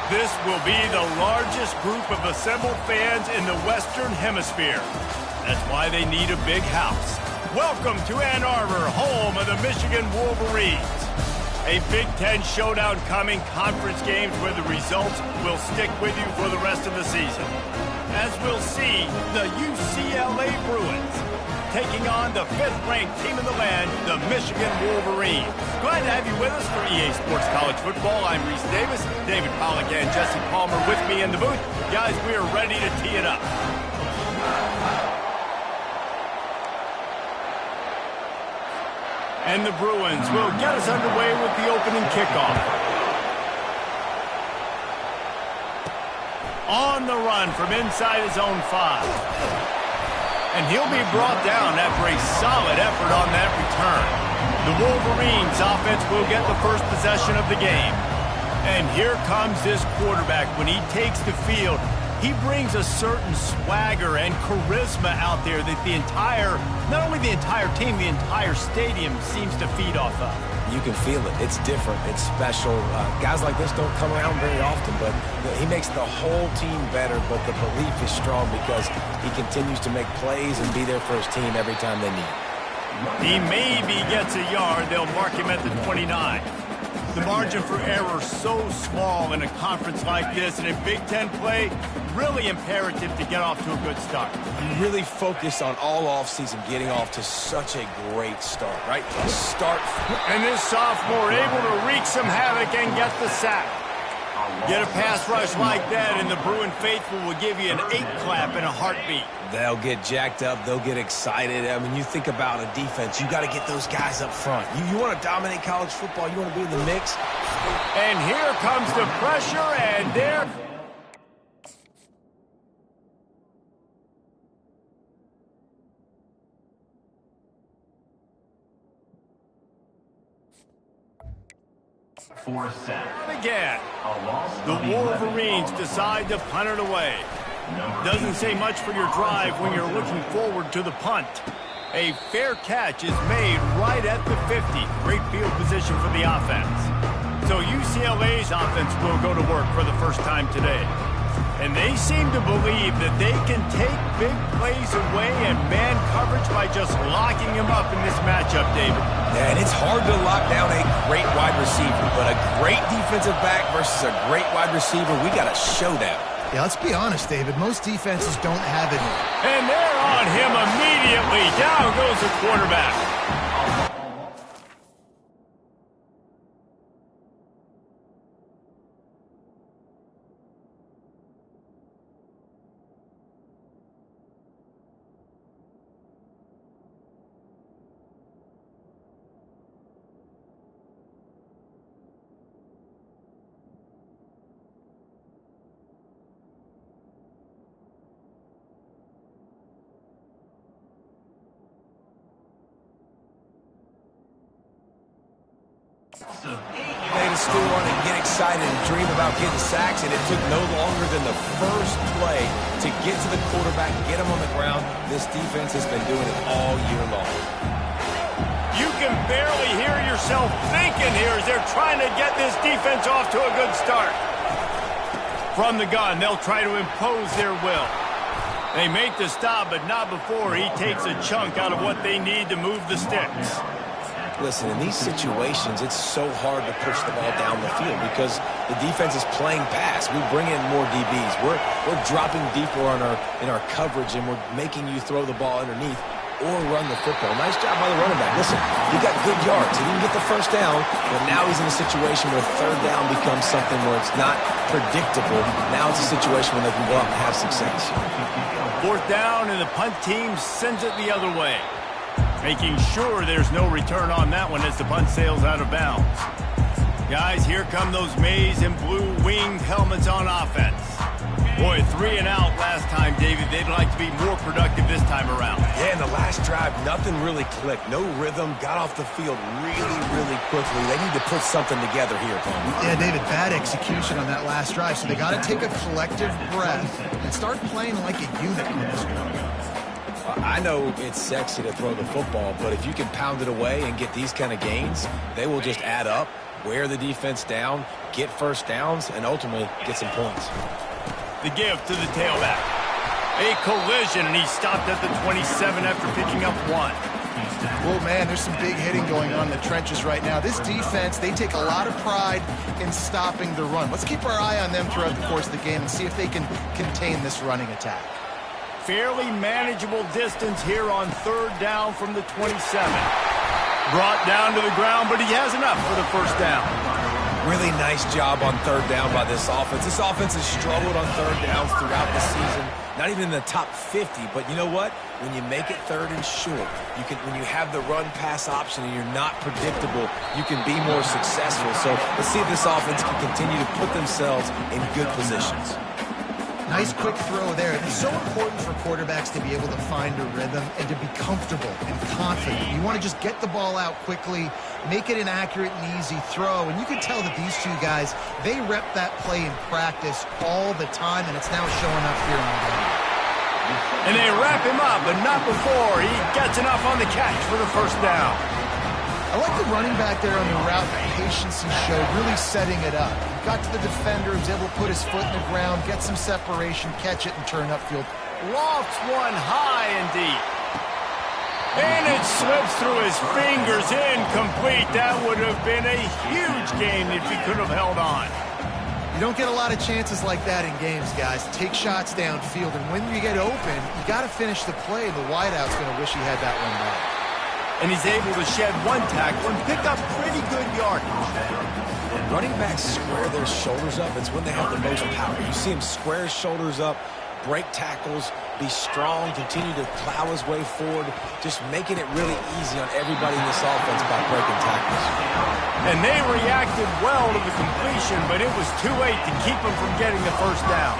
This will be the largest group of assembled fans in the Western Hemisphere. That's why they need a big house. Welcome to Ann Arbor, home of the Michigan Wolverines. A Big Ten showdown coming, conference games where the results will stick with you for the rest of the season. As we'll see, the UCLA Bruins taking on the 5th-ranked team in the land, the Michigan Wolverines. Glad to have you with us for EA Sports College Football. I'm Reese Davis, David Pollack and Jesse Palmer with me in the booth. Guys, we are ready to tee it up. And the Bruins will get us underway with the opening kickoff. On the run from inside his own 5. And he'll be brought down after a solid effort on that return. The Wolverines offense will get the first possession of the game. And here comes this quarterback. When he takes the field, he brings a certain swagger and charisma out there that not only the entire team, the entire stadium seems to feed off of. You can feel it. It's different. It's special. Guys like this don't come around very often, but he makes the whole team better, but the belief is strong because he continues to make plays and be there for his team every time they need him. He maybe gets a yard. They'll mark him at the 29. The margin for error so small in a conference like this, and in Big Ten play, really imperative to get off to a good start. You really focus on all offseason getting off to such a great start, right? Start. And this sophomore able to wreak some havoc and get the sack. Get a pass rush like that, and the Bruin faithful will give you an 8-clap in a heartbeat. They'll get jacked up. They'll get excited. I mean, you think about a defense. You got to get those guys up front. You want to dominate college football. You want to be in the mix. And here comes the pressure, and there... Again, the Wolverines decide to punt it away. Doesn't say much for your drive when you're looking forward to the punt. A fair catch is made right at the 50. Great field position for the offense. So UCLA's offense will go to work for the first time today. And they seem to believe that they can take big plays away and man coverage by just locking him up in this matchup, David. Yeah, and it's hard to lock down a great wide receiver, but a great defensive back versus a great wide receiver, we got a showdown. Yeah, let's be honest, David. Most defenses don't have it. And they're on him immediately. Down goes the quarterback. Made a stew on it, get excited and dream about getting sacks, and it took no longer than the first play to get to the quarterback, get him on the ground. This defense has been doing it all year long. You can barely hear yourself thinking here as they're trying to get this defense off to a good start. From the gun, they'll try to impose their will. They make the stop, but not before he takes a chunk out of what they need to move the sticks. Listen, in these situations, it's so hard to push the ball down the field because the defense is playing pass. We bring in more DBs. We're dropping deeper in our coverage, and we're making you throw the ball underneath or run the football. Nice job by the running back. Listen, he got good yards. He didn't get the first down, but now he's in a situation where third down becomes something where it's not predictable. Now it's a situation where they can go out and have success. Fourth down, and the punt team sends it the other way. Making sure there's no return on that one as the punt sails out of bounds. Guys, here come those maize and blue winged helmets on offense. Boy, 3 and out last time, David. They'd like to be more productive this time around. Yeah, in the last drive, nothing really clicked. No rhythm, got off the field really quickly. They need to put something together here, Palmer. Yeah, David, bad execution on that last drive, so they got to take a collective breath and start playing like a unit on this one. I know it's sexy to throw the football, but if you can pound it away and get these kind of gains, they will just add up. wear the defense down, get first downs, and ultimately get some points. The give to the tailback. A collision, and he stopped at the 27 after picking up 1. Well, man, there's some big hitting going on in the trenches right now. This defense, they take a lot of pride in stopping the run. Let's keep our eye on them throughout the course of the game and see if they can contain this running attack. Fairly manageable distance here on 3rd down from the 27. Brought down to the ground, but he has enough for the first down. Really nice job on 3rd down by this offense. This offense has struggled on 3rd downs throughout the season. Not even in the top 50, but you know what? When you make it 3rd and short, when you have the run-pass option and you're not predictable, you can be more successful. So let's see if this offense can continue to put themselves in good positions. Nice quick throw there. It's so important for quarterbacks to be able to find a rhythm and to be comfortable and confident. You want to just get the ball out quickly, make it an accurate and easy throw. And you can tell that these two guys, they rep that play in practice all the time, and it's now showing up here in the game. And they wrap him up, but not before he gets enough on the catch for the first down. I like the running back there on the route, the patience he showed, really setting it up. He got to the defender, he was able to put his foot in the ground, get some separation, catch it, and turn upfield. Lofts one high and deep. And it slips through his fingers, incomplete. That would have been a huge gain if he could have held on. You don't get a lot of chances like that in games, guys. Take shots downfield, and when you get open, you got to finish the play. The wideout's going to wish he had that one right. And he's able to shed one tackle and pick up pretty good yardage. Running backs square their shoulders up. It's when they have the most power. You see him square his shoulders up, break tackles, be strong, continue to plow his way forward, just making it really easy on everybody in this offense by breaking tackles. And they reacted well to the completion, but it was too late to keep him from getting the first down.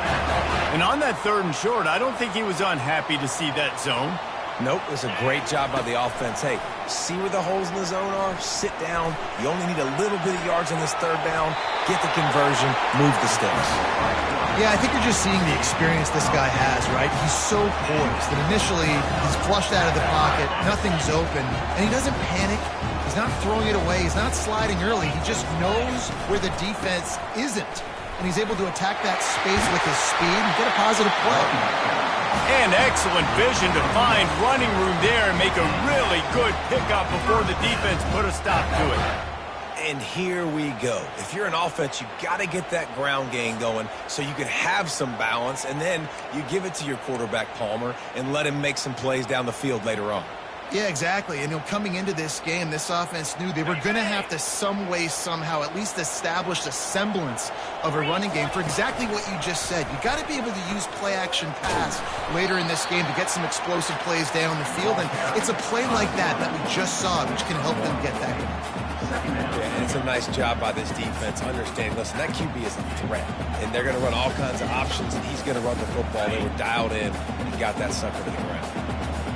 And on that 3rd and short, I don't think he was unhappy to see that zone. Nope, it was a great job by the offense. Hey, see where the holes in the zone are? Sit down. You only need a little bit of yards on this 3rd down. Get the conversion. Move the sticks. Yeah, I think you're just seeing the experience this guy has, right? He's so poised that initially he's flushed out of the pocket, nothing's open, and he doesn't panic. He's not throwing it away. He's not sliding early. He just knows where the defense isn't, and he's able to attack that space with his speed and get a positive play. And excellent vision to find running room there and make a really good pickup before the defense put a stop to it. And here we go. If you're an offense, you got to get that ground game going so you can have some balance, and then you give it to your quarterback, Palmer, and let him make some plays down the field later on. Yeah, exactly. And coming into this game, this offense knew they were going to have to some way, somehow, at least establish a semblance of a running game for exactly what you just said. You got to be able to use play-action pass later in this game to get some explosive plays down the field. And it's a play like that we just saw, which can help them get that. Yeah, and it's a nice job by this defense understanding, listen, that QB is a threat, and they're going to run all kinds of options, and he's going to run the football. They were dialed in and got that sucker to the ground.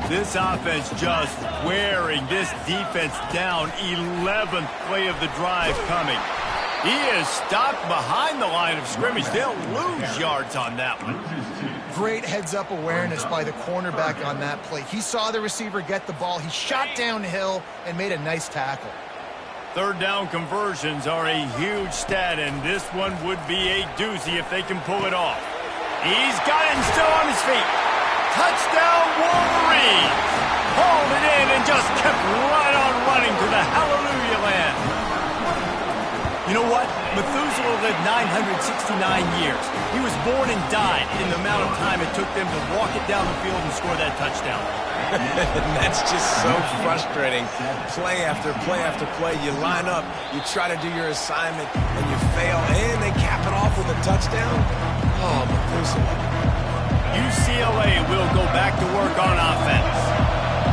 This offense just wearing this defense down. 11th play of the drive coming. He is stopped behind the line of scrimmage. They'll lose yards on that one. Great heads-up awareness by the cornerback on that play. He saw the receiver get the ball. He shot downhill and made a nice tackle. 3rd down conversions are a huge stat, and this one would be a doozy if they can pull it off. He's got it and still on his feet. Touchdown, Wolverines! Hauled it in and just kept right on running to the hallelujah land. You know what? Methuselah lived 969 years. He was born and died in the amount of time it took them to walk it down the field and score that touchdown. That's just so frustrating. Play after play after play. You line up, you try to do your assignment, and you fail, and they cap it off with a touchdown. Oh, Methuselah. UCLA will go back to work on offense.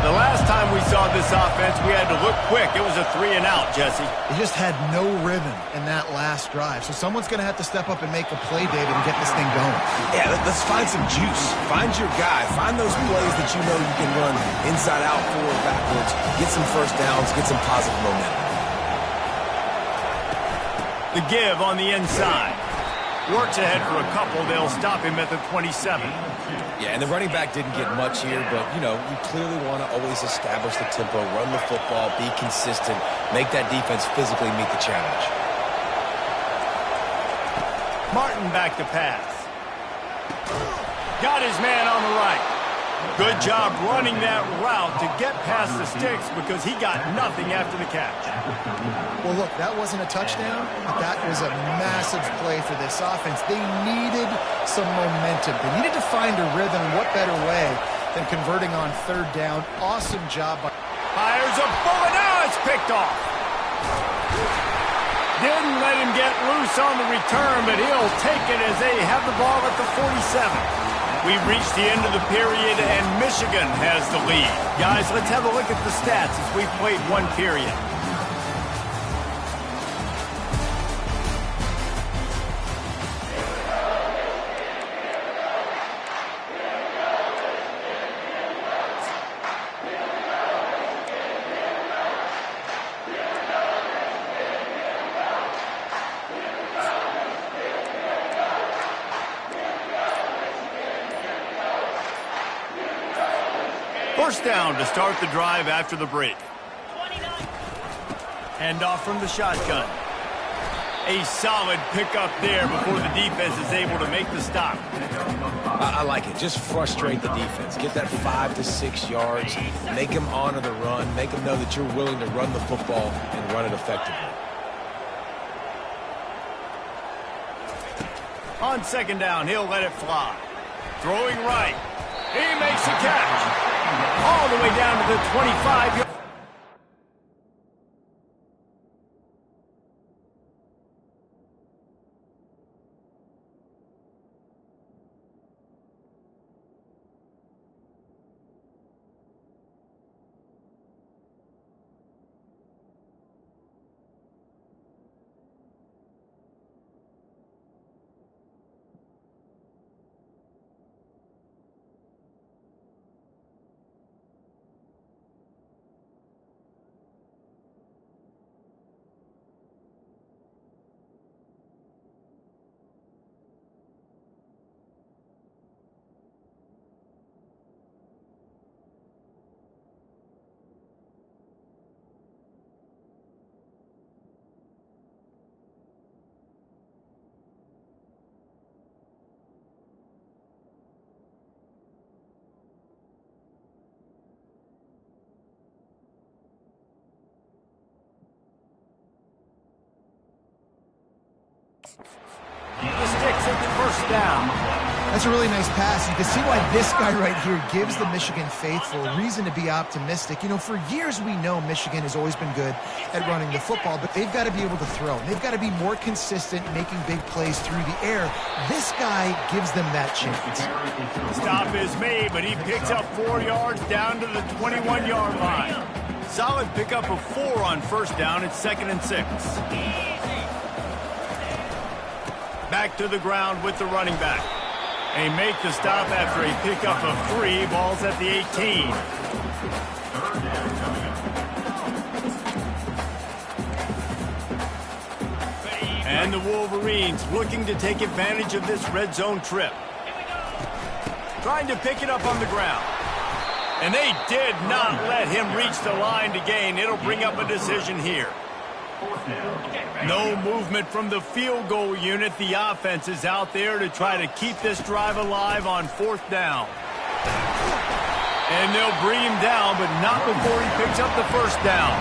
The last time we saw this offense, we had to look quick. It was a 3-and-out, Jesse. They just had no rhythm in that last drive. So someone's going to have to step up and make a play, David, and get this thing going. Yeah, let's find some juice. Find your guy. Find those plays that you know you can run inside out, forward, backwards. Get some first downs. Get some positive momentum. The give on the inside. Works ahead for a couple. They'll stop him at the 27. Yeah, and the running back didn't get much here, but, you clearly want to always establish the tempo, run the football, be consistent, make that defense physically meet the challenge. Martin back to pass. Got his man on the right. Good job running that route to get past the sticks because he got nothing after the catch. Well, look, that wasn't a touchdown, but that was a massive play for this offense. They needed some momentum. They needed to find a rhythm. What better way than converting on third down? Awesome job by... Fires a bullet. Now it's picked off. Didn't let him get loose on the return, but he'll take it as they have the ball at the 47. We've reached the end of the period, and Michigan has the lead. Guys, let's have a look at the stats as we've played one period. First down to start the drive after the break. Handoff from the shotgun. A solid pickup there before the defense is able to make the stop. I like it. Just frustrate the defense. Get that 5 to 6 yards. Make them honor the run. Make them know that you're willing to run the football and run it effectively. On second down, he'll let it fly. Throwing right. He makes a catch. All the way down to the 25. The sticks at the first down. That's a really nice pass. You can see why this guy right here gives the Michigan faithful a reason to be optimistic. You know, for years we know Michigan has always been good at running the football, but they've got to be able to throw. They've got to be more consistent making big plays through the air. This guy gives them that chance. Stop is made, but he picks up 4 yards down to the 21-yard line. Solid pickup of 4 on first down. It's 2nd and 6. Back to the ground with the running back. They make the stop after a pickup of 3. Ball's at the 18. And the Wolverines looking to take advantage of this red zone trip. Trying to pick it up on the ground. And they did not let him reach the line to gain. It'll bring up a decision here. No movement from the field goal unit. The offense is out there to try to keep this drive alive on 4th down. And they'll bring him down, but not before he picks up the first down.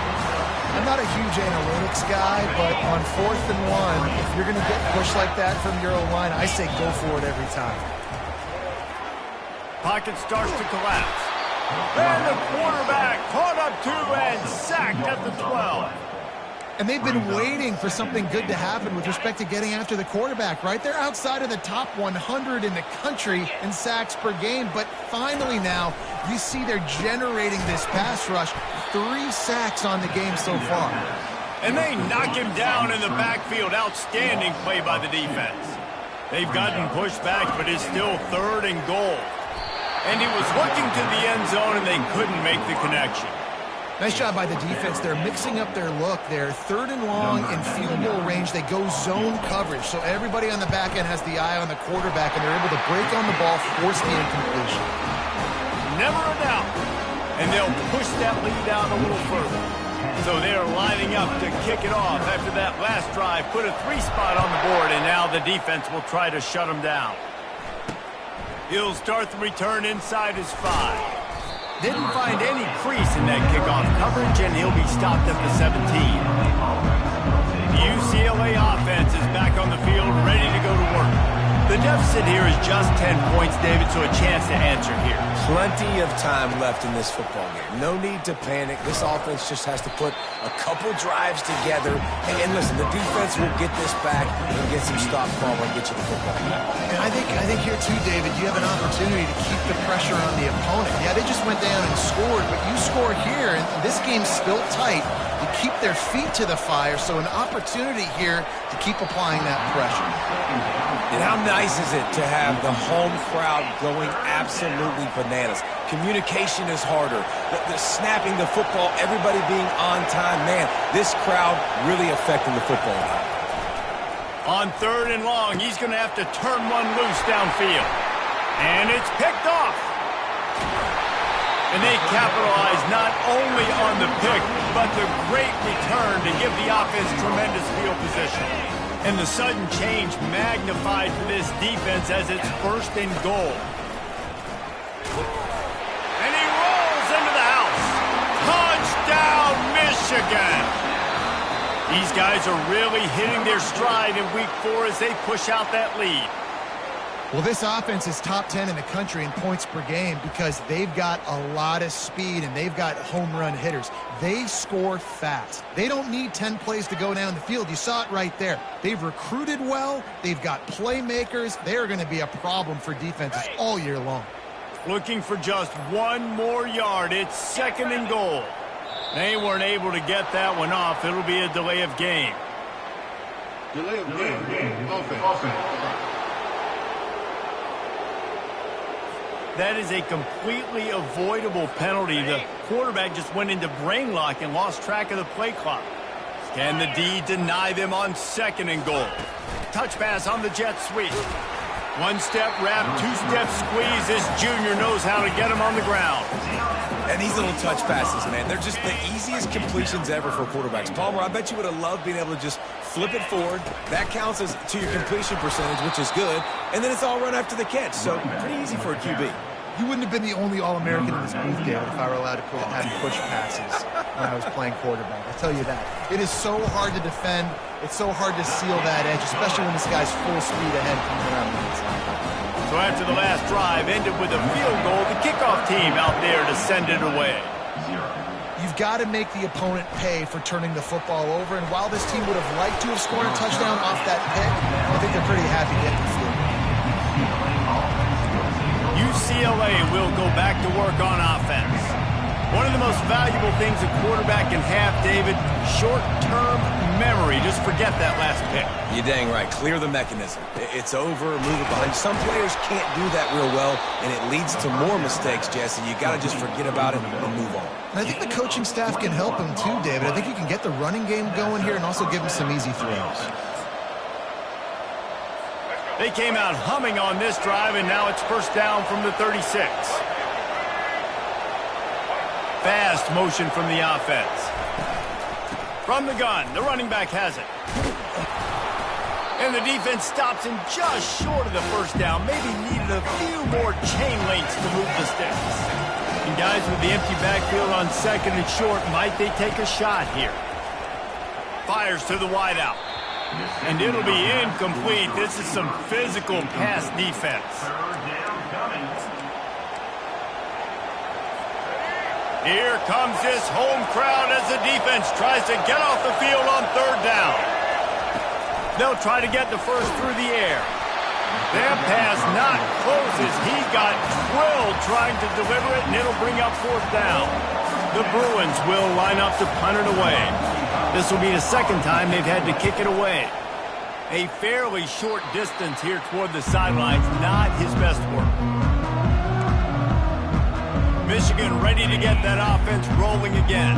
I'm not a huge analytics guy, but on 4th and 1, if you're going to get pushed like that from your own line, I say go for it every time. Pocket starts to collapse. And the quarterback caught up 2 and sacked at the 12. And they've been waiting for something good to happen with respect to getting after the quarterback, right? They're outside of the top 100 in the country in sacks per game, but finally now you see they're generating this pass rush. 3 sacks on the game so far. And they knock him down in the backfield. Outstanding play by the defense. They've gotten pushed back, but it's still 3rd and goal. And he was looking to the end zone, and they couldn't make the connection. Nice job by the defense. They're mixing up their look. They're 3rd and long in field goal range. They go zone coverage. So everybody on the back end has the eye on the quarterback, and they're able to break on the ball, force the incompletion. Never a doubt. And they'll push that lead down a little further. So they are lining up to kick it off after that last drive. Put a 3-spot on the board, and now the defense will try to shut them down. He'll start the return inside his 5. Didn't find any crease in that kickoff coverage, and he'll be stopped at the 17. The UCLA offense is back on the field, ready to go to work. The deficit here is just 10 points, David, so a chance to answer here. Plenty of time left in this football game. No need to panic. This offense just has to put a couple drives together. And listen, the defense will get this back and get some stop ball and get you the football. And I think here too, David, you have an opportunity to keep the pressure on the opponent. Yeah, they just went down and scored, but you score here, and this game's still tight. You keep their feet to the fire, so an opportunity here to keep applying that pressure. And how nice is it to have the home crowd going absolutely bananas? Communication is harder. The snapping the football, everybody being on time. Man, this crowd really affecting the football game. On 3rd and long, he's going to have to turn one loose downfield. And it's picked off. And they capitalize not only on the pick, but the great return to give the offense tremendous field position. And the sudden change magnified for this defense as it's 1st and goal. And he rolls into the house. Touchdown, Michigan! These guys are really hitting their stride in week 4 as they push out that lead. Well, this offense is top 10 in the country in points per game because they've got a lot of speed and they've got home run hitters. They score fast. They don't need 10 plays to go down the field. You saw it right there. They've recruited well. They've got playmakers. They're going to be a problem for defenses all year long. Looking for just 1 more yard. It's 2nd and goal. They weren't able to get that one off. It'll be a delay of game. Delay of game. Offense. That is a completely avoidable penalty. The quarterback just went into brain lock and lost track of the play clock. Can the D deny them on 2nd and goal? Touch pass on the jet sweep. 1-step wrap, 2-step squeeze. This junior knows how to get him on the ground. And these little touch passes, man, they're just the easiest completions ever for quarterbacks. Palmer, I bet you would have loved being able to just flip it forward. That counts as to your completion percentage, which is good. And then it's all run after the catch. So pretty easy for a QB. You wouldn't have been the only All-American in this booth, David, if I were allowed to have push passes when I was playing quarterback. I'll tell you that. It is so hard to defend. It's so hard to seal that edge, especially when this guy's full speed ahead coming around the inside. So after the last drive ended with a field goal, the kickoff team out there to send it away. You've got to make the opponent pay for turning the football over, and while this team would have liked to have scored a touchdown off that pick, I think they're pretty happy getting the field goal. UCLA will go back to work on offense. One of the most valuable things a quarterback can have, David, short-term memory. Just forget that last pick. You're dang right. Clear the mechanism. It's over, move it behind. Some players can't do that real well, and it leads to more mistakes, Jesse. You got to just forget about it and move on. And I think the coaching staff can help him too, David. I think you can get the running game going here and also give him some easy throws. They came out humming on this drive, and now it's 1st down from the 36. Fast motion from the offense. From the gun, the running back has it. And the defense stops him just short of the 1st down. Maybe needed a few more chain links to move the sticks. And guys, with the empty backfield on 2nd and short, might they take a shot here? Fires to the wideout. And it'll be incomplete. This is some physical pass defense. Here comes this home crowd as the defense tries to get off the field on 3rd down. They'll try to get the first through the air. That pass not closes. He got drilled trying to deliver it, and it'll bring up 4th down. The Bruins will line up to punt it away. This will be the 2nd time they've had to kick it away. A fairly short distance here toward the sidelines, not his best work. Michigan ready to get that offense rolling again.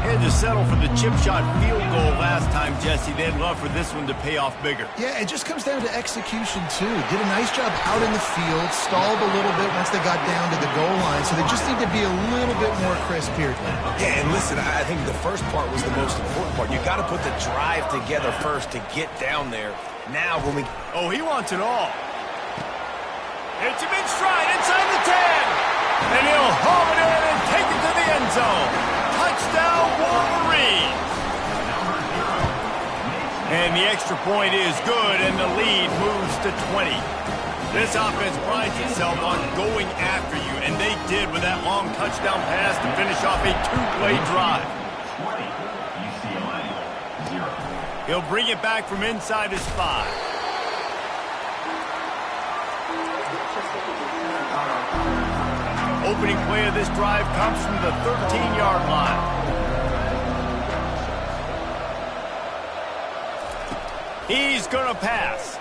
Had to settle for the chip shot field goal last time, Jesse. They'd love for this one to pay off bigger. Yeah, it just comes down to execution, too. Did a nice job out in the field, stalled a little bit once they got down to the goal line, so they just need to be a little bit more crisp here. Yeah, and listen, I think the first part was the most important part. You got to put the drive together first to get down there. Now when we... Oh, he wants it all. Hits him in stride inside the 10. And he'll haul it in and take it to the end zone. Touchdown, Wolverines. And the extra point is good, and the lead moves to 20. This offense prides itself on going after you, and they did with that long touchdown pass to finish off a two-play drive. UCLA, 0. He'll bring it back from inside his 5. Opening play of this drive comes from the 13-yard line. He's going to pass.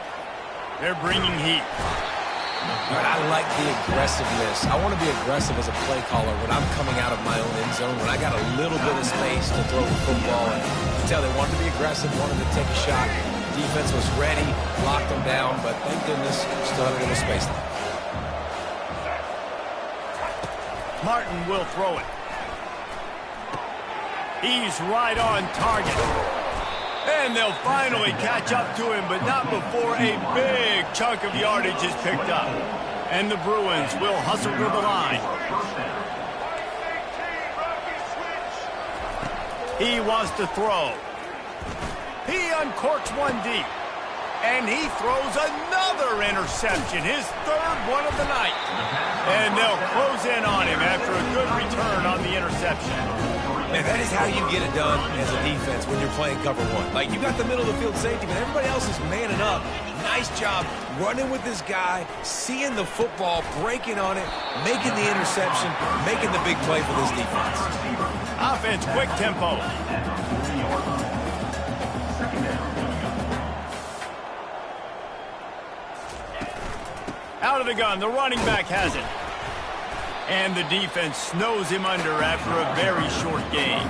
They're bringing heat. All right, I like the aggressiveness. I want to be aggressive as a play caller when I'm coming out of my own end zone, when I got a little bit of space to throw the football. And you can tell they wanted to be aggressive, wanted to take a shot. Defense was ready, locked them down, but thank goodness still had a little space left. Martin will throw it. He's right on target. And they'll finally catch up to him, but not before a big chunk of yardage is picked up. And the Bruins will hustle to the line. He wants to throw. He uncorks one deep. And he throws another interception, his third one of the night. And they'll close in on him after a good return on the interception. Man, that is how you get it done as a defense when you're playing cover 1. Like, you got the middle of the field safety, but everybody else is manning up. Nice job running with this guy, seeing the football, breaking on it, making the interception, making the big play for this defense. Offense, quick tempo. Out of the gun, the running back has it. And the defense snows him under after a very short gain.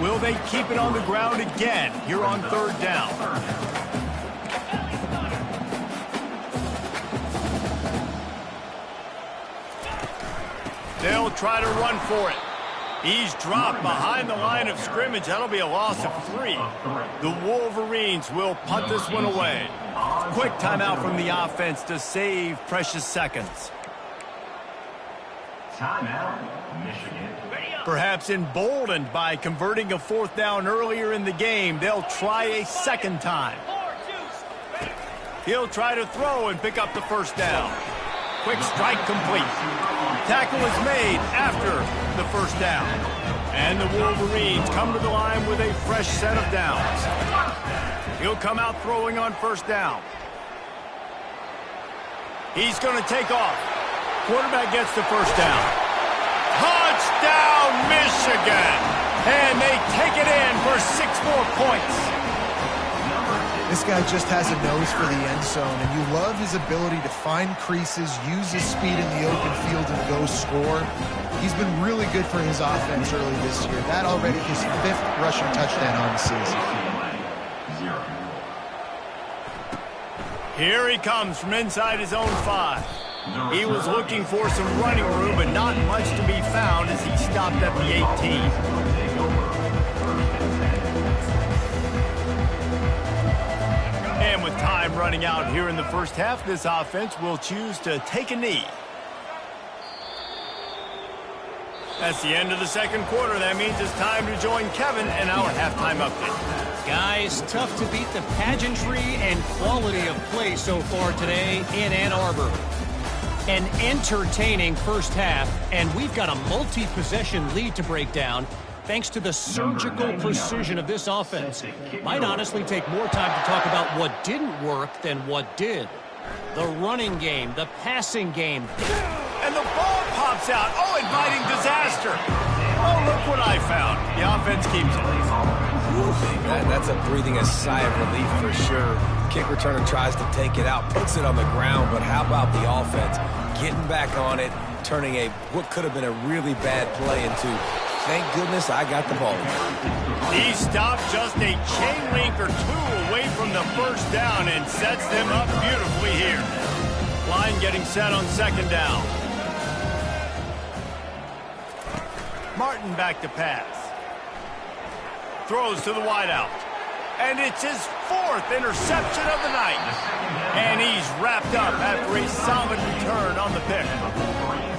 Will they keep it on the ground again here on third down? They'll try to run for it. He's dropped behind the line of scrimmage. That'll be a loss of 3. The Wolverines will punt this one away. Quick timeout from the offense to save precious seconds. Timeout, Michigan. Perhaps emboldened by converting a 4th down earlier in the game, they'll try a second time. He'll try to throw and pick up the first down. Quick strike complete. Tackle is made after the first down. And the Wolverines come to the line with a fresh set of downs. He'll come out throwing on first down. He's going to take off. Quarterback gets the first down. Touchdown, Michigan! And they take it in for 6 more points. This guy just has a nose for the end zone, and you love his ability to find creases, use his speed in the open field, and go score. He's been really good for his offense early this year. That already his 5th rushing touchdown on the season. Here he comes from inside his own 5. He was looking for some running room, but not much to be found as he stopped at the 18. And with time running out here in the first half, this offense will choose to take a knee. That's the end of the second quarter. That means it's time to join Kevin in our halftime update. Guys, tough to beat the pageantry and quality of play so far today in Ann Arbor. An entertaining first half, and we've got a multi-possession lead to break down thanks to the surgical precision of this offense. Might honestly take more time to talk about what didn't work than what did. The running game, the passing game. And the ball pops out. Oh, inviting disaster. Oh, look what I found. The offense keeps it. That's a breathing a sigh of relief for sure. Kick returner tries to take it out, puts it on the ground, but how about the offense? Getting back on it, turning what could have been a really bad play into, thank goodness I got the ball. He stopped just a chain link or two away from the first down and sets them up beautifully here. Line getting set on second down. Martin back to pass. Throws to the wideout. And it's his 4th interception of the night. And he's wrapped up after a solid return on the pick.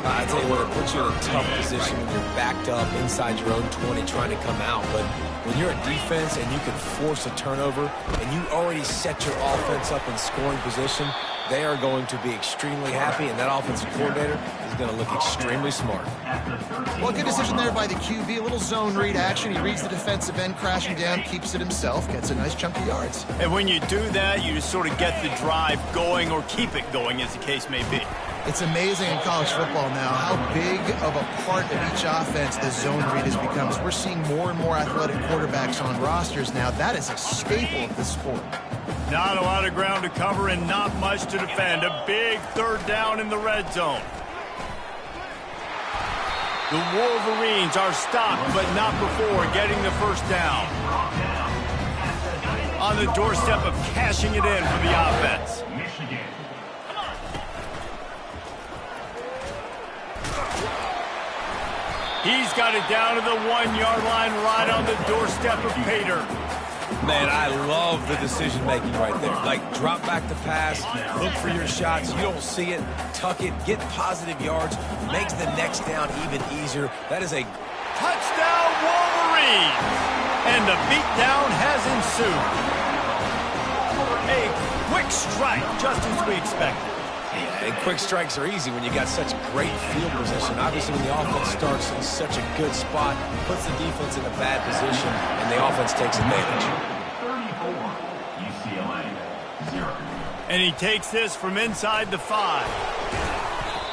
I tell you what, it puts you in a tough position when you're backed up inside your own 20 trying to come out. But when you're a defense and you can force a turnover and you already set your offense up in scoring position, they are going to be extremely happy, and that offensive coordinator is going to look extremely smart. Well, good decision there by the QB. A little zone read action. He reads the defensive end crashing down, keeps it himself, gets a nice chunk of yards. And when you do that, you just sort of get the drive going or keep it going, as the case may be. It's amazing in college football now how big of a part of each offense the zone read has become. We're seeing more and more athletic quarterbacks on rosters now. That is a staple of the sport. Not a lot of ground to cover and not much to defend. A big 3rd down in the red zone. The Wolverines are stopped, but not before getting the first down. On the doorstep of cashing it in for the offense. He's got it down to the 1-yard line right on the doorstep of Pater. Man, I love the decision-making right there. Like, drop back to pass, look for your shots. You don't see it, tuck it, get positive yards, makes the next down even easier. That is a touchdown Wolverine! And the beatdown has ensued. A quick strike, just as we expected. And quick strikes are easy when you got such great field position. Obviously, when the offense starts in such a good spot, puts the defense in a bad position, and the offense takes advantage. 34, UCLA, 0. And he takes this from inside the 5.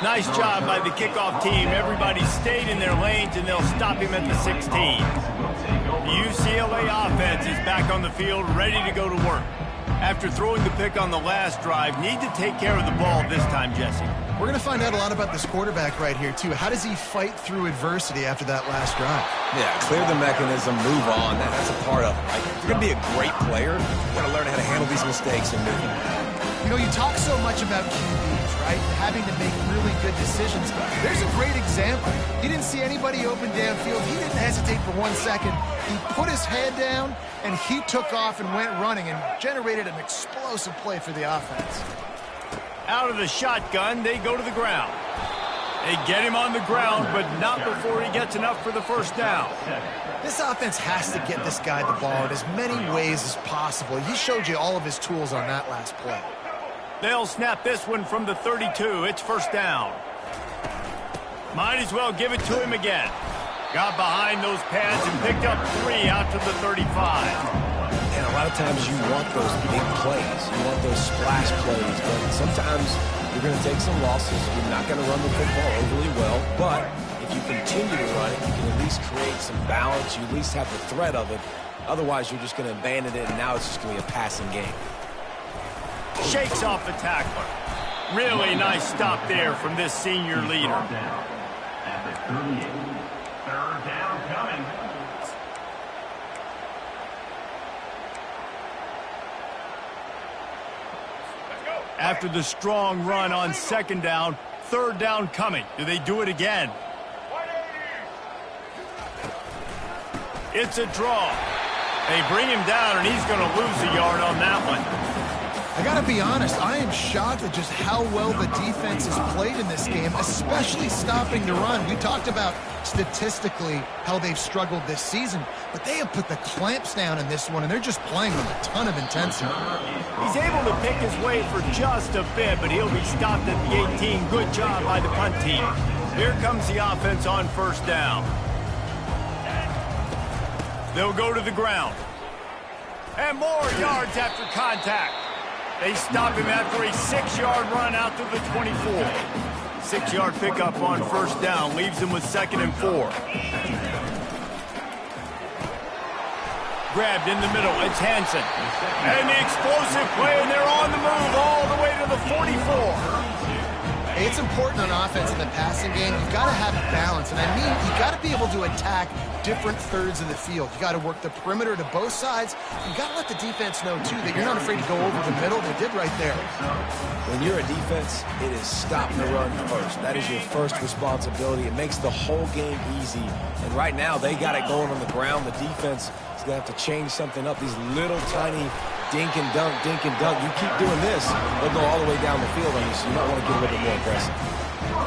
Nice job by the kickoff team. Everybody stayed in their lanes, and they'll stop him at the 16. The UCLA offense is back on the field, ready to go to work. After throwing the pick on the last drive, need to take care of the ball this time, Jesse. We're going to find out a lot about this quarterback right here, too. How does he fight through adversity after that last drive? Yeah, clear the mechanism, move on. That's a part of it. Like, if you're going to be a great player, you got to learn how to handle these mistakes and move on. You know, you talk so much about QBs, right? Having to make really good decisions. There's a great example. He didn't see anybody open downfield. He didn't hesitate for 1 second. He put his head down, and he took off and went running and generated an explosive play for the offense. Out of the shotgun, they go to the ground. They get him on the ground, but not before he gets enough for the first down. This offense has to get this guy the ball in as many ways as possible. He showed you all of his tools on that last play. They'll snap this one from the 32. It's first down. Might as well give it to him again. Got behind those pads and picked up 3 out to the 35. And a lot of times you want those big plays. You want those splash plays. But sometimes you're going to take some losses. You're not going to run the football overly well. But if you continue to run it, you can at least create some balance. You at least have the threat of it. Otherwise, you're just going to abandon it, and now it's just going to be a passing game. Shakes off the tackler. Really nice stop there from this senior leader. At the 38. 3rd down coming. After the strong run on second down, 3rd down coming. Do they do it again? It's a draw. They bring him down, and he's going to lose a yard on that one. I got to be honest, I am shocked at just how well the defense has played in this game, especially stopping the run. We talked about statistically how they've struggled this season, but they have put the clamps down in this one, and they're just playing with a ton of intensity. He's able to pick his way for just a bit, but he'll be stopped at the 18. Good job by the punt team. Here comes the offense on first down. They'll go to the ground. And more yards after contact. They stop him after a 6-yard run out to the 24. 6-yard pickup on first down leaves him with 2nd and 4. Grabbed in the middle, it's Hansen. And the explosive play, and they're on the move all the way to the 44. Hey, it's important on offense in the passing game. You've got to have balance, and I mean you've got to be able to attack different thirds of the field. You got to work the perimeter to both sides. You got to let the defense know, too, that you're not afraid to go over the middle. They did right there. When you're a defense, it is stop the run first. That is your first responsibility. It makes the whole game easy. And right now, they got it going on the ground. The defense is going to have to change something up. These little tiny dink and dunk, dink and dunk. You keep doing this, they'll go all the way down the field on you, so you might want to get a little bit more aggressive.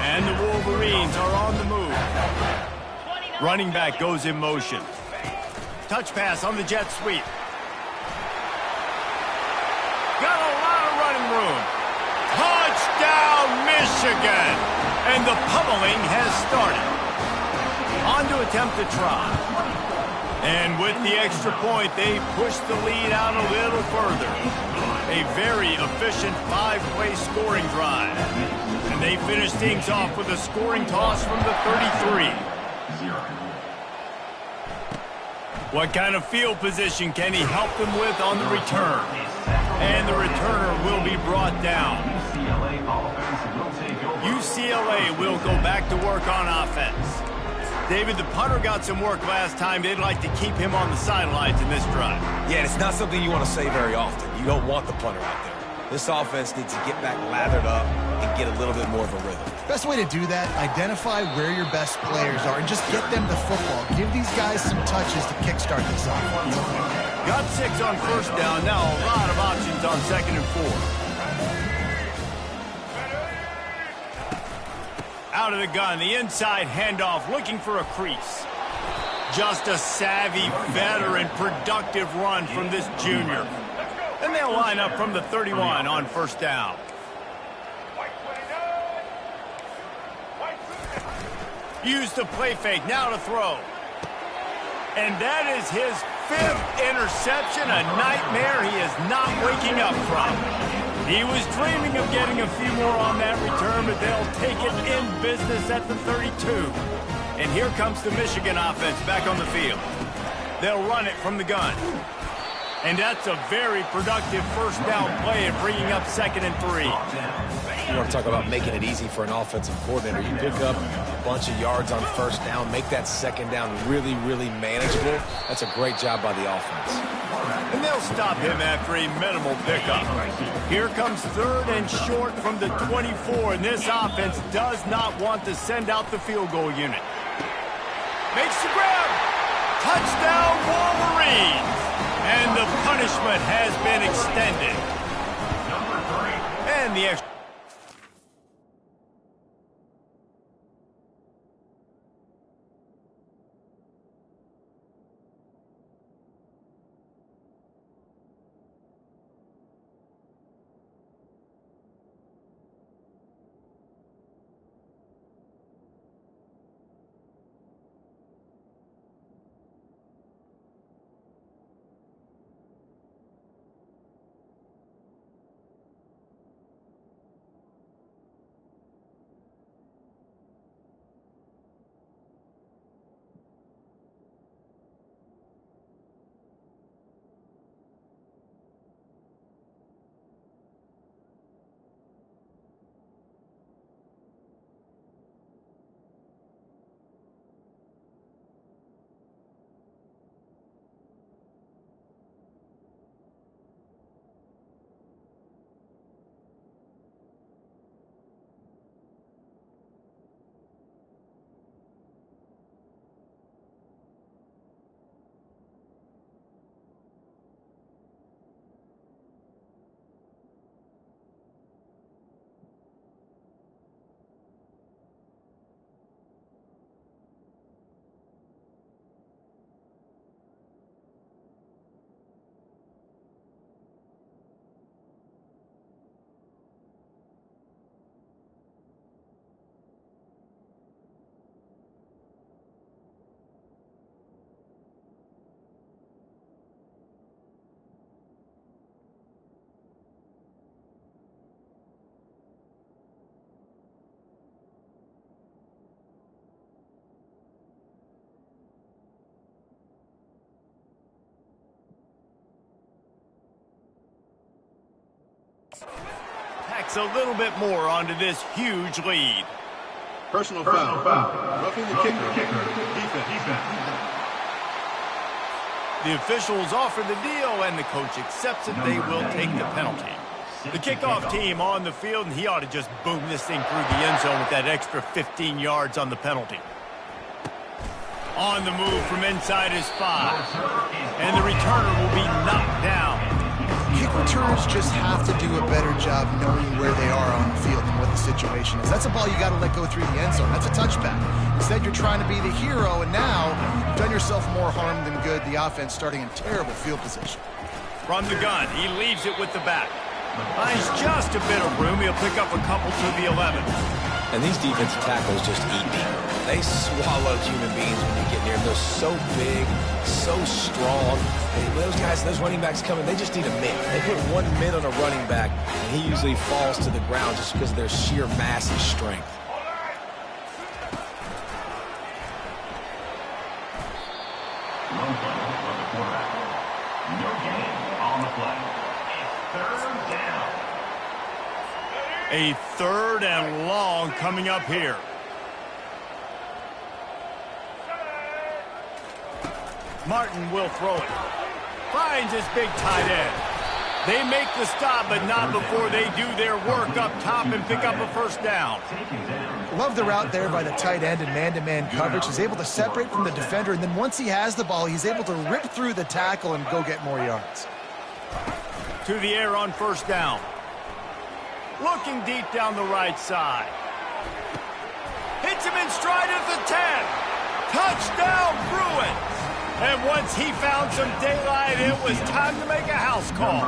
And the Wolverines are on the move. Running back goes in motion. Touch pass on the jet sweep. Got a lot of running room. Touchdown, Michigan! And the pummeling has started. On to attempt to try. And with the extra point, they push the lead out a little further. A very efficient 5-play scoring drive. And they finish things off with a scoring toss from the 33. What kind of field position can he help them with on the return? And the returner will be brought down. UCLA will go back to work on offense. David, the punter got some work last time. They'd like to keep him on the sidelines in this drive. Yeah, it's not something you want to say very often. You don't want the punter out there. This offense needs to get back lathered up and get a little bit more of a rhythm. Best way to do that, identify where your best players are and just get them the football. Give these guys some touches to kickstart this offense. Got 6 on first down. Now a lot of options on 2nd and 4. Out of the gun, the inside handoff, looking for a crease. Just a savvy, veteran, productive run from this junior. And they'll line up from the 31 on first down. Use the play fake, now to throw. And that is his 5th interception, a nightmare he is not waking up from. He was dreaming of getting a few more on that return, but they'll take it in business at the 32. And here comes the Michigan offense back on the field. They'll run it from the gun. And that's a very productive first down play and bringing up 2nd and 3. You want to talk about making it easy for an offensive coordinator. You pick up a bunch of yards on first down, make that 2nd down really, really manageable. That's a great job by the offense. And they'll stop him after a minimal pickup. Here comes 3rd and short from the 24, and this offense does not want to send out the field goal unit. Makes the grab. Touchdown, Wolverines. And the punishment has been extended. And the extra. tacks a little bit more onto this huge lead. Personal foul. Roughing the kicker. Defense. The officials offer the deal, and the coach accepts it. They will take the penalty. The kickoff team on the field, and he ought to just boom this thing through the end zone with that extra 15 yards on the penalty. On the move from inside his 5. And the returner will be knocked down. Kick returners just have to do a better job knowing where they are on the field and what the situation is. That's a ball you got to let go through the end zone. That's a touchback. Instead, you're trying to be the hero, and now you've done yourself more harm than good. The offense starting in terrible field position. From the gun, he leaves it with the back. Finds just a bit of room. He'll pick up a couple to the 11. And these defensive tackles just eat people. They swallow human beings when you get near them. They're so big, so strong. And those guys, those running backs coming, they just need a mitt. They put 1 mitt on a running back, and he usually falls to the ground just because of their sheer mass and strength. Long play for the quarterback. No gain on the play. Third down. A 3rd and long coming up here. Martin will throw it. Finds his big tight end. They make the stop, but not before they do their work up top and pick up a first down. Love the route there by the tight end and man-to-man coverage. He's able to separate from the defender, and then once he has the ball, he's able to rip through the tackle and go get more yards. To the air on first down. Looking deep down the right side. Hits him in stride at the 10. Touchdown, Bruins. And once he found some daylight, it was time to make a house call.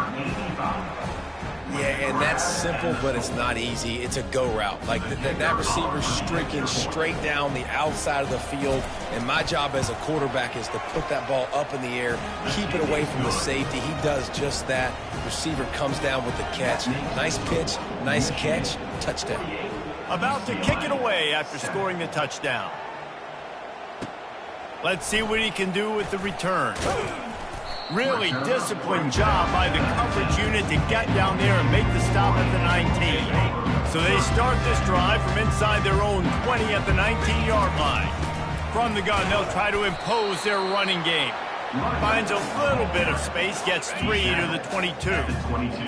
Yeah, and that's simple, but it's not easy. It's a go route. Like that receiver's streaking straight down the outside of the field, and my job as a quarterback is to put that ball up in the air, keep it away from the safety. He does just that. Receiver comes down with the catch. Nice pitch, nice catch, touchdown. About to kick it away after scoring the touchdown. Let's see what he can do with the return. Really disciplined job by the coverage unit to get down there and make the stop at the 19. So they start this drive from inside their own 20 at the 19-yard line. From the gun, they'll try to impose their running game. Finds a little bit of space, gets 3 to the 22.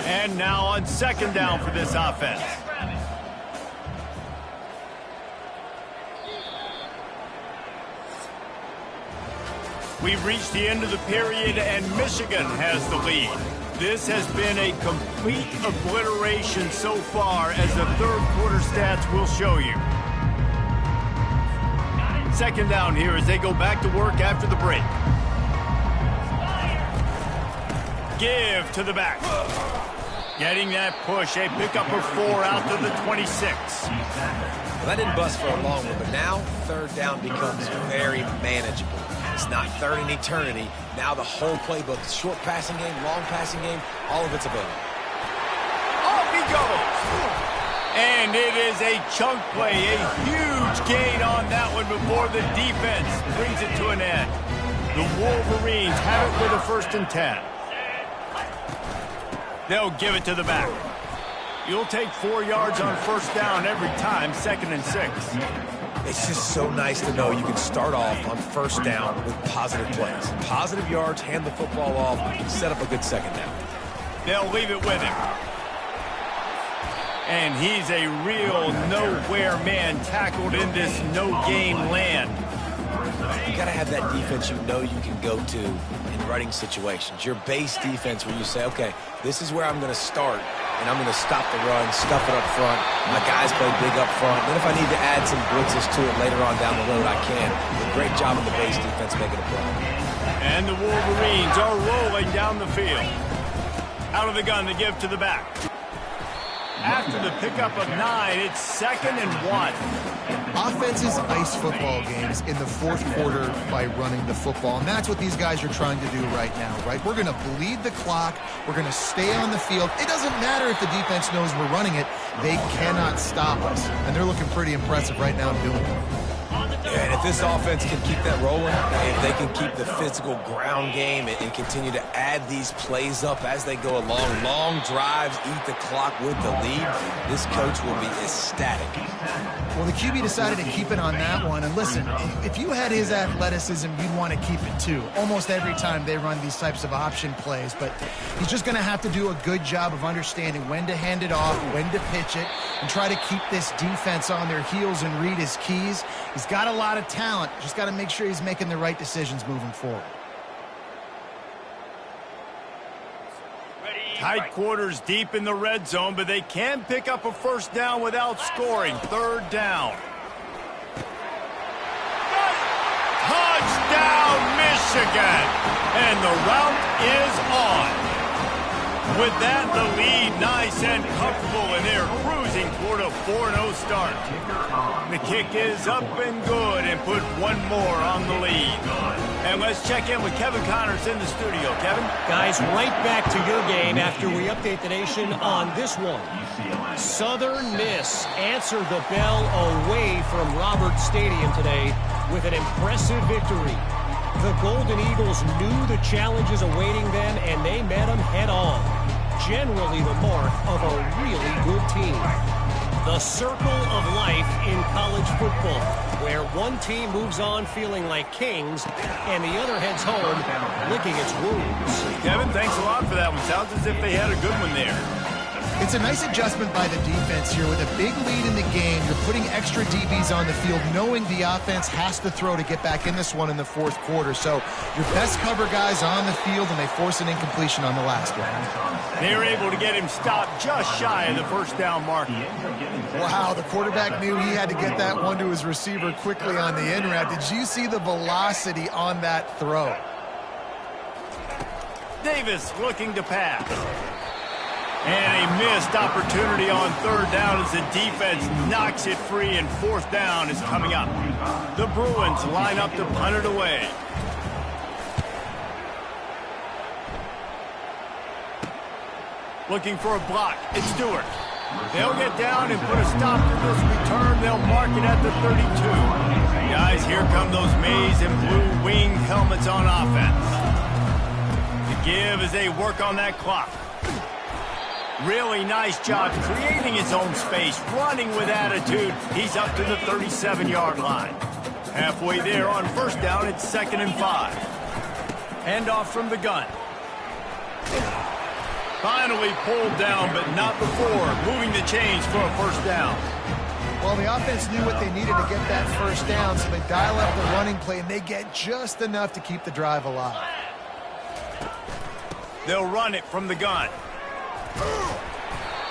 And now on second down for this offense. We've reached the end of the period, and Michigan has the lead. This has been a complete obliteration so far, as the third quarter stats will show you. Second down here as they go back to work after the break. Give to the back. Getting that push, a pickup of 4 out to the 26. Well, that didn't bust for a long one, but now third down becomes very manageable. It's not third in eternity. Now the whole playbook, short passing game, long passing game, all of it's available. Off he goes. And it is a chunk play, a huge gain on that one before the defense brings it to an end. The Wolverines have it with a 1st and 10. They'll give it to the back. You'll take 4 yards on first down every time, 2nd and 6. It's just so nice to know you can start off on first down with positive plays. Positive yards, hand the football off, set up a good second down. They'll leave it with him. And he's a real nowhere man tackled in this no-game land. You got to have that defense you know you can go to in running situations. Your base defense where you say, okay, this is where I'm going to start, and I'm going to stop the run, stuff it up front. My guys play big up front. Then if I need to add some blitzes to it later on down the road, I can. A great job of the base defense making a play. And the Wolverines are rolling down the field. Out of the gun to give to the back. After the pickup of 9, it's 2nd and 1. Offenses ice football games in the fourth quarter by running the football, and that's what these guys are trying to do right now, right? We're going to bleed the clock. We're going to stay on the field. It doesn't matter if the defense knows we're running it. They cannot stop us, and they're looking pretty impressive right now doing it. Yeah, and if this offense can keep that rolling, if they can keep the physical ground game and continue to add these plays up as they go along, long drives, eat the clock with the lead, this coach will be ecstatic. Well, the QB decided to keep it on that one. And listen, if you had his athleticism, you'd want to keep it too. Almost every time they run these types of option plays. But he's just going to have to do a good job of understanding when to hand it off, when to pitch it, and try to keep this defense on their heels and read his keys. He's got a lot of talent. Just got to make sure he's making the right decisions moving forward. Tight quarters deep in the red zone, but they can pick up a first down without scoring. Third down. Touchdown, Michigan! And the route is on. With that, the lead nice and comfortable, and they're cruising toward a 4-0 start. The kick is up and good, and put one more on the lead. And let's check in with Kevin Connors in the studio. Kevin? Guys, right back to your game after we update the nation on this one. Southern Miss answered the bell away from Roberts Stadium today with an impressive victory. The Golden Eagles knew the challenges awaiting them, and they met them head-on. Generally the mark of a really good team. The circle of life in college football, where one team moves on feeling like kings, and the other heads home licking its wounds. Kevin, thanks a lot for that one. Sounds as if they had a good one there. It's a nice adjustment by the defense here. With a big lead in the game, you're putting extra DBs on the field, knowing the offense has to throw to get back in this one in the fourth quarter. So your best cover guys on the field, and they force an incompletion on the last one. They were able to get him stopped just shy of the first down mark. Wow, the quarterback knew he had to get that one to his receiver quickly on the in route. Did you see the velocity on that throw? Davis looking to pass. And a missed opportunity on third down as the defense knocks it free, and fourth down is coming up. The Bruins line up to punt it away. Looking for a block. It's Stewart. They'll get down and put a stop to this return. They'll mark it at the 32. Guys, here come those maize and blue winged helmets on offense. The give as they work on that clock. Really nice job creating his own space, running with attitude. He's up to the 37-yard line. Halfway there on first down, it's 2nd and 5. Handoff from the gun. Finally pulled down, but not before moving the chains for a first down. Well, the offense knew what they needed to get that first down, so they dial up the running play, and they get just enough to keep the drive alive. They'll run it from the gun.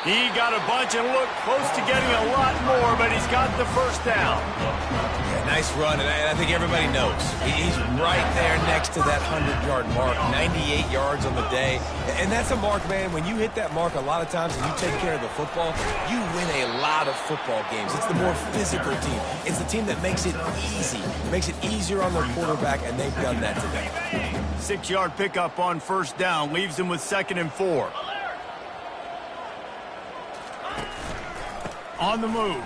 He got a bunch and looked close to getting a lot more, but he's got the first down. Yeah, nice run, and I think everybody knows. He's right there next to that 100-yard mark, 98 yards on the day. And that's a mark, man. When you hit that mark a lot of times and you take care of the football, you win a lot of football games. It's the more physical team. It's the team that makes it easy, makes it easier on their quarterback, and they've done that today. 6-yard pickup on first down leaves them with 2nd and 4. On the move.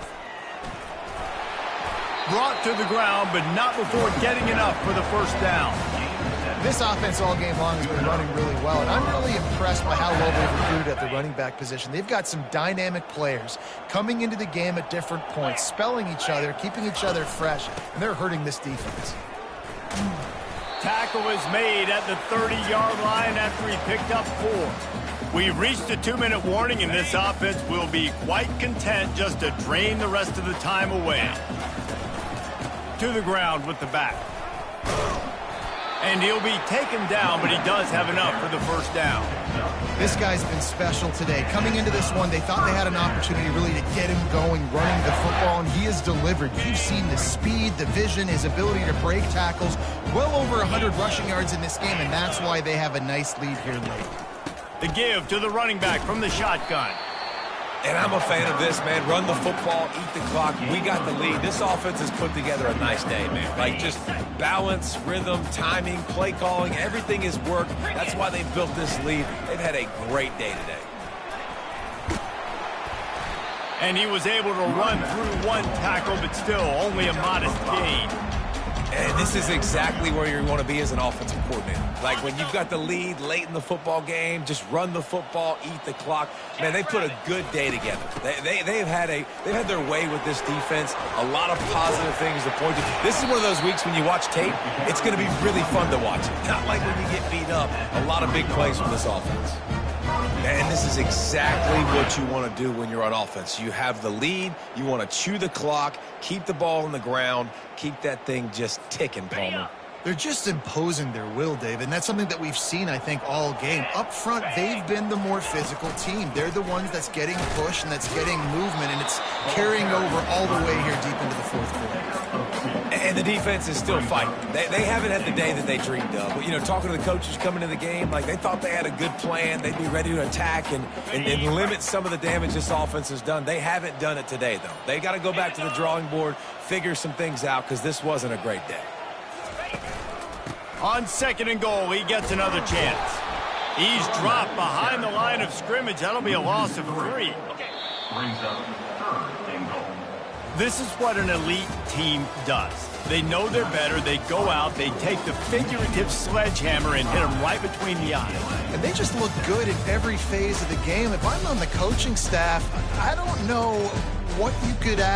Brought to the ground, but not before getting enough for the first down. This offense all game long has been running really well, and I'm really impressed by how well they've recruited at the running back position. They've got some dynamic players coming into the game at different points, spelling each other, keeping each other fresh, and they're hurting this defense. Tackle is made at the 30-yard line after he picked up 4. We've reached a 2-minute warning, and this offense will be quite content just to drain the rest of the time away. To the ground with the back. And he'll be taken down, but he does have enough for the first down. This guy's been special today. Coming into this one, they thought they had an opportunity really to get him going, running the football, and he has delivered. You've seen the speed, the vision, his ability to break tackles. Well over 100 rushing yards in this game, and that's why they have a nice lead here late. The give to the running back from the shotgun. And I'm a fan of this, man. Run the football, eat the clock. We got the lead. This offense has put together a nice day, man. Like, just balance, rhythm, timing, play calling, everything has worked. That's why they built this lead. They've had a great day today. And he was able to run through one tackle, but still only a modest gain. And this is exactly where you want to be as an offensive coordinator. Like when you've got the lead late in the football game, just run the football, eat the clock. Man, they put a good day together. They've had their way with this defense. A lot of positive things to point to. This is one of those weeks when you watch tape, it's going to be really fun to watch. Not like when you get beat up. A lot of big plays from this offense. And this is exactly what you want to do when you're on offense. You have the lead. You want to chew the clock, keep the ball on the ground, keep that thing just ticking, Palmer. They're just imposing their will, David, and that's something that we've seen, I think, all game. Up front, they've been the more physical team. They're the ones that's getting pushed and that's getting movement, and it's carrying over all the way here deep into the fourth quarter. And the defense is still fighting. They haven't had the day that they dreamed of. But, you know, talking to the coaches coming into the game, like they thought they had a good plan. They'd be ready to attack and limit some of the damage this offense has done. They haven't done it today, though. They got to go back to the drawing board, figure some things out, because this wasn't a great day. On 2nd and goal, he gets another chance. He's dropped behind the line of scrimmage. That'll be a loss of 3. Brings up 3rd and goal. This is what an elite team does. They know they're better. They go out. They take the figurative sledgehammer and hit them right between the eyes. And they just look good in every phase of the game. If I'm on the coaching staff, I don't know what you could add.